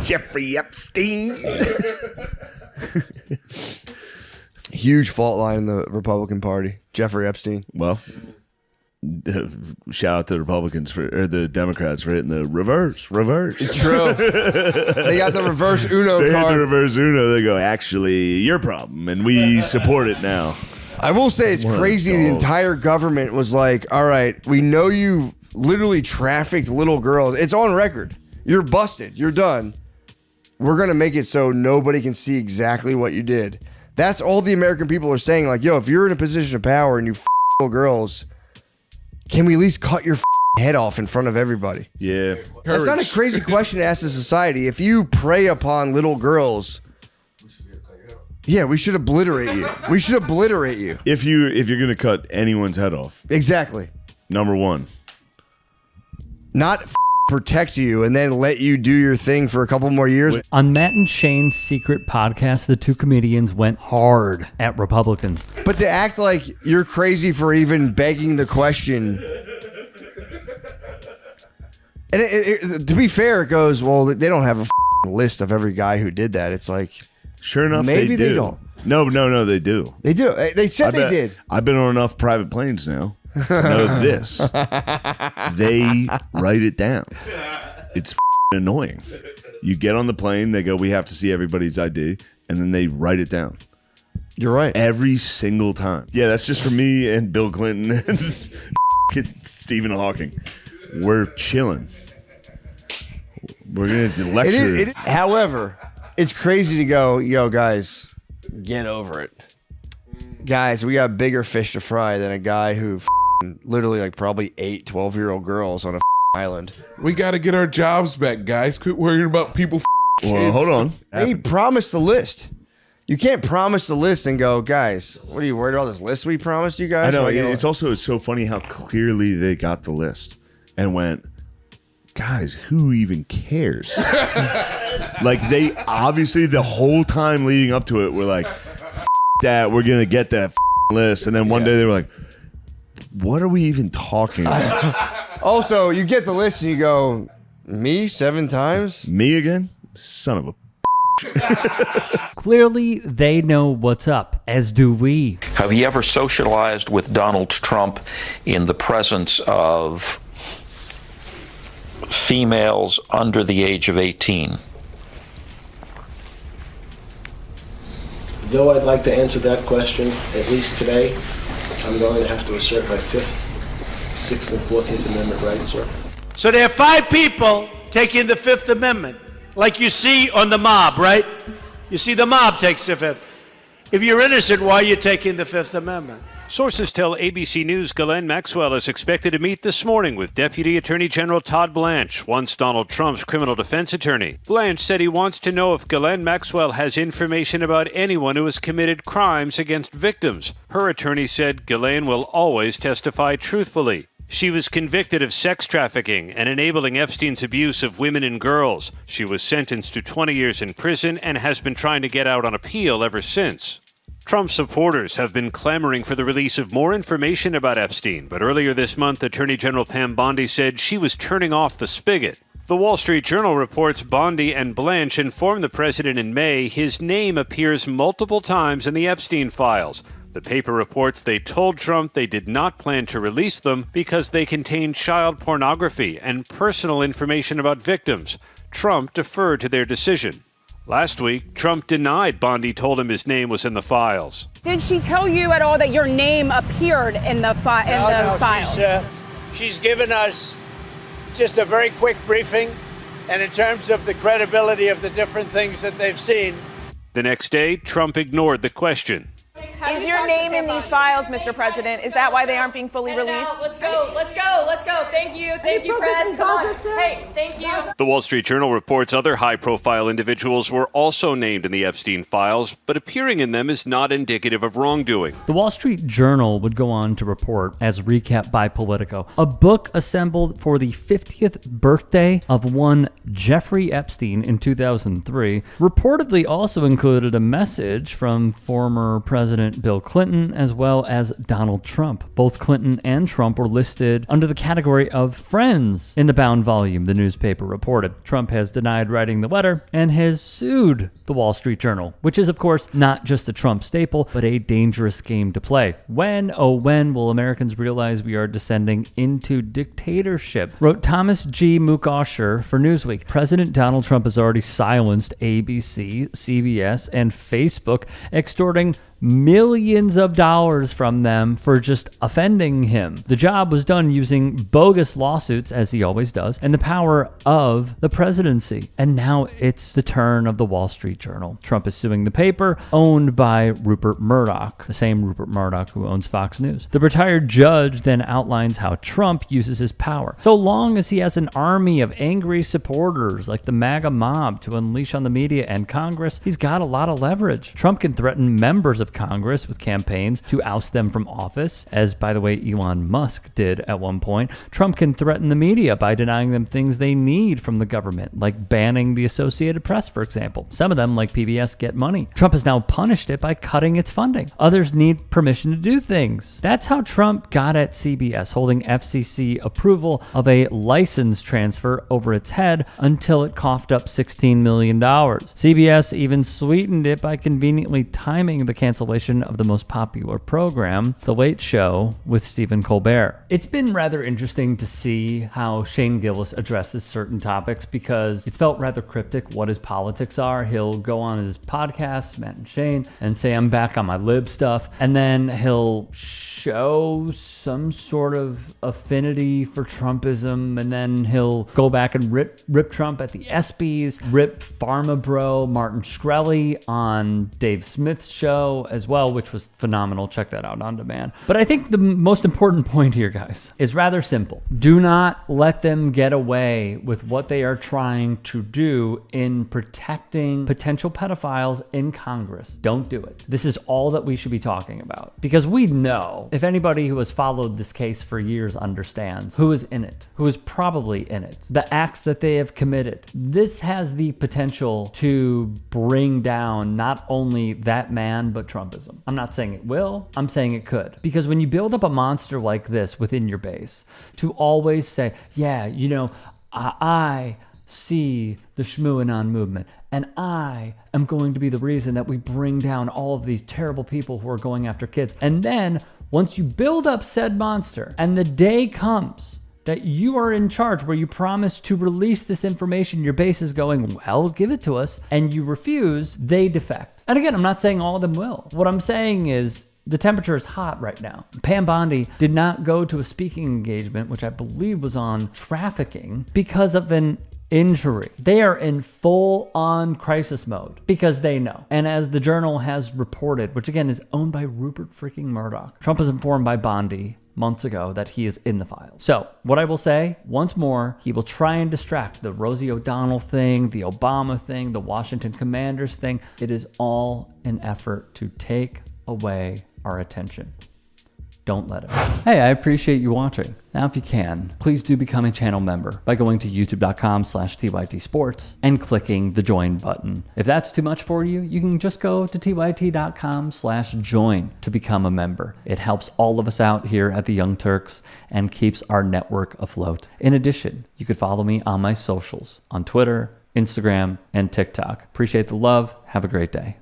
Jeffrey Epstein. Huge fault line in the Republican Party. Jeffrey Epstein. Well, shout out to the Republicans or the Democrats for hitting the reverse. It's true. They got the reverse Uno They hit card. the reverse Uno. They go, actually, your problem, and we support it now. I will say it's crazy. The entire government was like, all right, we know you literally trafficked little girls. It's on record. You're busted. You're done. We're going to make it so nobody can see exactly what you did. That's all the American people are saying. Like, yo, if you're in a position of power and you little girls, can we at least cut your head off in front of everybody? Yeah. That's not a crazy question to ask the society. If you prey upon little girls, yeah, we should obliterate you. We should obliterate you. If you're gonna cut anyone's head off, Exactly. number one, Not protect you and then let you do your thing for a couple more years. On Matt and Shane's secret podcast, the two comedians went hard at Republicans. But to act like you're crazy for even begging the question. And to be fair, it goes, well, they don't have a list of every guy who did that. It's like, sure enough, maybe they they don't. No, they do. They do. They said they did. I've been on enough private planes now to know this. They write it down. It's annoying. You get on the plane, they go, we have to see everybody's ID, and then they write it down. You're right. Every single time. Yeah, that's just for me and Bill Clinton and Stephen Hawking. We're chilling. We're going to lecture. However, it's crazy to go, yo, guys, get over it. Guys, we got bigger fish to fry than a guy who literally like probably 8 12-year-old girls on a island. We got to get our jobs back, guys. Quit worrying about people. Well, hold on. They promised the list. You can't promise the list and go, guys, what are you worried about this list we promised you guys? I know. Like, It's also so funny how clearly they got the list and went, guys, who even cares? Like, they obviously the whole time leading up to it were like, that, we're going to get that list. And then one day they were like, what are we even talking about? Also, you get the list and you go, me 7 times? Me again? Son of a... Clearly, they know what's up, as do we. Have you ever socialized with Donald Trump in the presence of females under the age of 18? Though I'd like to answer that question, at least today, I'm going to have to assert my 5th, 6th, and 14th Amendment rights, sir. So there are 5 people taking the 5th Amendment, like you see on the mob, right? You see the mob takes the 5th. If you're innocent, why are you taking the 5th Amendment? Sources tell ABC News Ghislaine Maxwell is expected to meet this morning with Deputy Attorney General Todd Blanche, once Donald Trump's criminal defense attorney. Blanche said he wants to know if Ghislaine Maxwell has information about anyone who has committed crimes against victims. Her attorney said Ghislaine will always testify truthfully. She was convicted of sex trafficking and enabling Epstein's abuse of women and girls. She was sentenced to 20 years in prison and has been trying to get out on appeal ever since. Trump supporters have been clamoring for the release of more information about Epstein, but earlier this month, Attorney General Pam Bondi said she was turning off the spigot. The Wall Street Journal reports Bondi and Blanche informed the president in May his name appears multiple times in the Epstein files. The paper reports they told Trump they did not plan to release them because they contained child pornography and personal information about victims. Trump deferred to their decision. Last week, Trump denied Bondi told him his name was in the files. Did she tell you at all that your name appeared in the file? She's given us just a very quick briefing, and in terms of the credibility of the different things that they've seen. The next day, Trump ignored the question. Is your name in these files, Mr. President? Is that why they aren't being fully released? Let's go. Thank you, press. Come on. Hey, thank you. The Wall Street Journal reports other high-profile individuals were also named in the Epstein files, but appearing in them is not indicative of wrongdoing. The Wall Street Journal would go on to report, as recapped by Politico, a book assembled for the 50th birthday of one Jeffrey Epstein in 2003 reportedly also included a message from former President President Bill Clinton as well as Donald Trump. Both Clinton and Trump were listed under the category of friends in the bound volume, the newspaper reported. Trump has denied writing the letter and has sued the Wall Street Journal, which is, of course, not just a Trump staple, but a dangerous game to play. When, oh when, will Americans realize we are descending into dictatorship? Wrote Thomas G. McCusker for Newsweek. President Donald Trump has already silenced ABC, CBS, and Facebook, extorting millions of dollars from them for just offending him. The job was done using bogus lawsuits, as he always does, and the power of the presidency. And now it's the turn of the Wall Street Journal. Trump is suing the paper, owned by Rupert Murdoch, the same Rupert Murdoch who owns Fox News. The retired judge then outlines how Trump uses his power. So long as he has an army of angry supporters like the MAGA mob to unleash on the media and Congress, he's got a lot of leverage. Trump can threaten members of Congress with campaigns to oust them from office, as, by the way, Elon Musk did at one point. Trump can threaten the media by denying them things they need from the government, like banning the Associated Press, for example. Some of them, like PBS, get money. Trump has now punished it by cutting its funding. Others need permission to do things. That's how Trump got at CBS, holding FCC approval of a license transfer over its head until it coughed up $16 million. CBS even sweetened it by conveniently timing the cancellation of the most popular program, The Late Show with Stephen Colbert. It's been rather interesting to see how Shane Gillis addresses certain topics because it's felt rather cryptic what his politics are. He'll go on his podcast, Matt and Shane, and say, I'm back on my lib stuff. And then he'll show some sort of affinity for Trumpism, and then he'll go back and rip Trump at the ESPYs, rip Pharma Bro Martin Shkreli on Dave Smith's show as well, which was phenomenal. Check that out on demand. But I think the most important point here, guys, is rather simple. Do not let them get away with what they are trying to do in protecting potential pedophiles in Congress. Don't do it. This is all that we should be talking about. Because we know, if anybody who has followed this case for years understands, who is in it, who is probably in it, the acts that they have committed. This has the potential to bring down not only that man, but Trumpism. I'm not saying it will, I'm saying it could. Because when you build up a monster like this within your base, to always say, yeah, you know, I see the Shmooanon movement, and I am going to be the reason that we bring down all of these terrible people who are going after kids. And then, once you build up said monster, and the day comes that you are in charge where you promise to release this information, your base is going, well, give it to us, and you refuse, they defect. And again, I'm not saying all of them will. What I'm saying is the temperature is hot right now. Pam Bondi did not go to a speaking engagement, which I believe was on trafficking, because of an injury. They are in full-on crisis mode because they know. And as the Journal has reported, which again is owned by Rupert freaking Murdoch, Trump was informed by Bondi months ago that he is in the files. So what I will say, once more, he will try and distract the Rosie O'Donnell thing, the Obama thing, the Washington Commanders thing. It is all an effort to take away our attention. Don't let it. Hey, I appreciate you watching. Now, if you can, please do become a channel member by going to youtube.com/TYT Sports and clicking the join button. If that's too much for you, you can just go to tyt.com/join to become a member. It helps all of us out here at the Young Turks and keeps our network afloat. In addition, you could follow me on my socials on Twitter, Instagram, and TikTok. Appreciate the love. Have a great day.